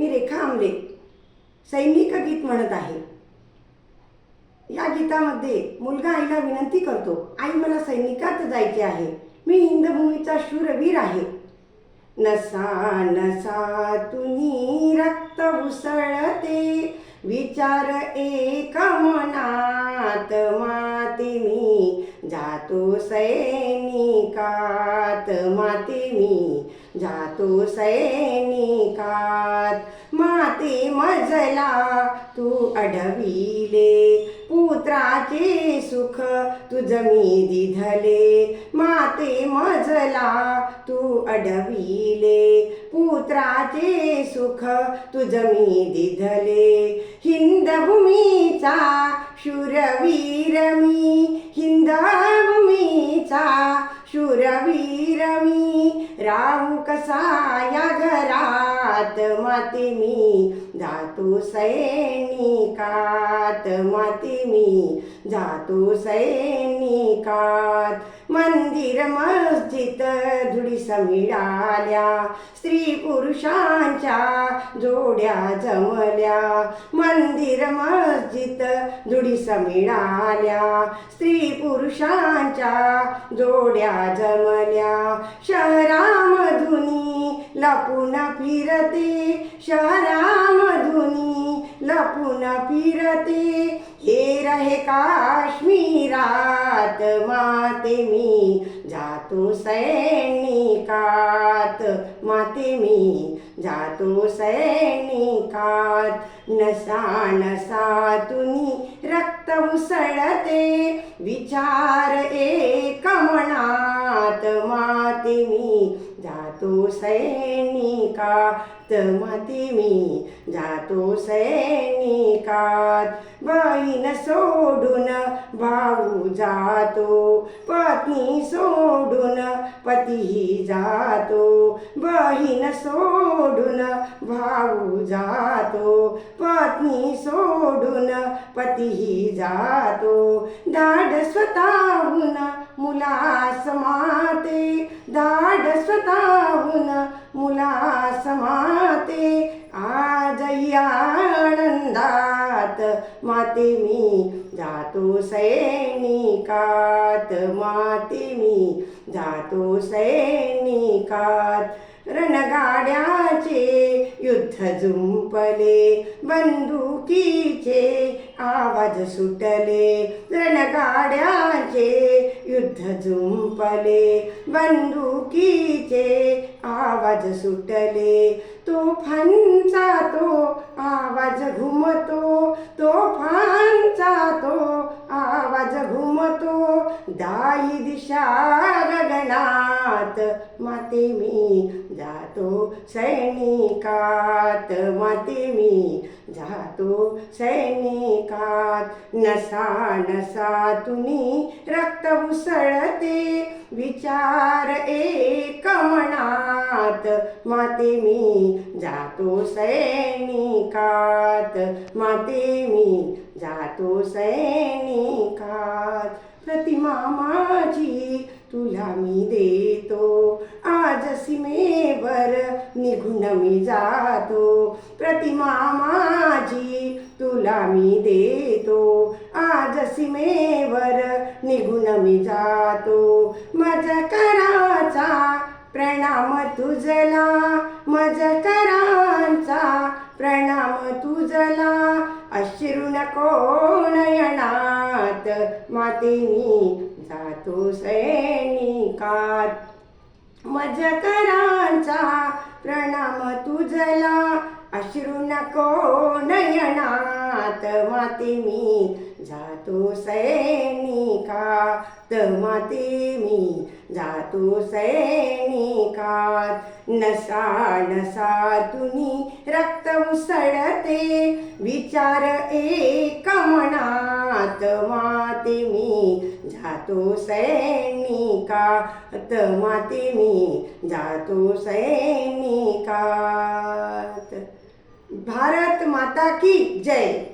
मी रेखा आमले सैनिक गीत म्हणत आहे. या गीतामध्ये मुलगा आईला विनंती करतो, आई मला सैनिकात जायचे आहे, मी हिंदभूमीचा शूरवीर आहे. नसा नसातूनी रक्त उसळते, विचार एक मनात, माते मी जातो सैनिकात, माते मी जातो सैनिकात. माते मजला तू अडविले, पुत्राचे सुख तुझ मी दिधले. माते मजला तू अडविले, पुत्राचे सुख तुझ मी दिधले. हिंदभूमीचा शूरवीर मी, हिंदभूमीचा शूरवीर मी, राहू कसा या घरात, माते मी जातो सैनिकात, माते मी जातो सैनिकात. मंदिर मस्जिद धुळीस मिळाल्या, स्त्री पुरुषांच्या जोड्या जमल्या. मंदिर मस्जिद धुळीस मिळाल्या, स्त्री पुरुषांच्या जोड्या जमल्या. शहरामधुनी लपून फिरते, शहरामधुनी लपून फिरते, हे रहे काश्मीरात, माते मी जातो सैनिकात, माते मी जातो सैनिकात. नसा नसातूनी रक्त उसळते, विचार एक मनात, माते मी जातो सैनिकात, माते मी जातो सैनिकात. बहीण सोडून भाऊ जातो, पत्नी सोडून पतीही जातो. बहीण सोडून भाऊ जातो, पत्नी सोडून पतीही जातो. धाड स्वतःहून मुलास माते, धाड स्वतःहून मुलास माते. आज या आनंदात, माते मी जातो सैनिकात, माते मी जातो सैनिकात. रणगाड्याचे युद्ध जुंपले, बंदुकीचे आवाज सुटले. रणगाड्याचे युद्ध जुंपले, बंदुकीचे आवाज सुटले. तोफांचा तो आवाज घुमतो, तोफांचा तो आवाज घुमतो. दाई दिशा गगनात, माते मी जातो सैनिकात, माते मी जातो सैनिकात. नसा नसातूनी रक्त उसळते, विचार एक मनात, माते मी जातो सैनिकात, माते मी जातो सैनिकात. प्रतिमा माझी तुला मी देतो, आज सीमेवर निघून मी जातो. प्रतिमा माझी तुला मी देतो, आज सीमेवर निघून मी जातो. मजकराचा प्रणाम तुझला, मजकरांचा प्रणाम तुझला. अश्रू नको नयनात, माते मी जातो सैनिकात. मजकरांचा प्रणाम तुझला, अश्रू नको नयनात, माते मी जातो सैनिकात, माते मी जातो सैनिकात. नसा नसातूनी रक्त उसळते, विचार एक मनात, माते मी जातो सैनिकात, माते मी जातो सैनिकात. भारत माता की जय.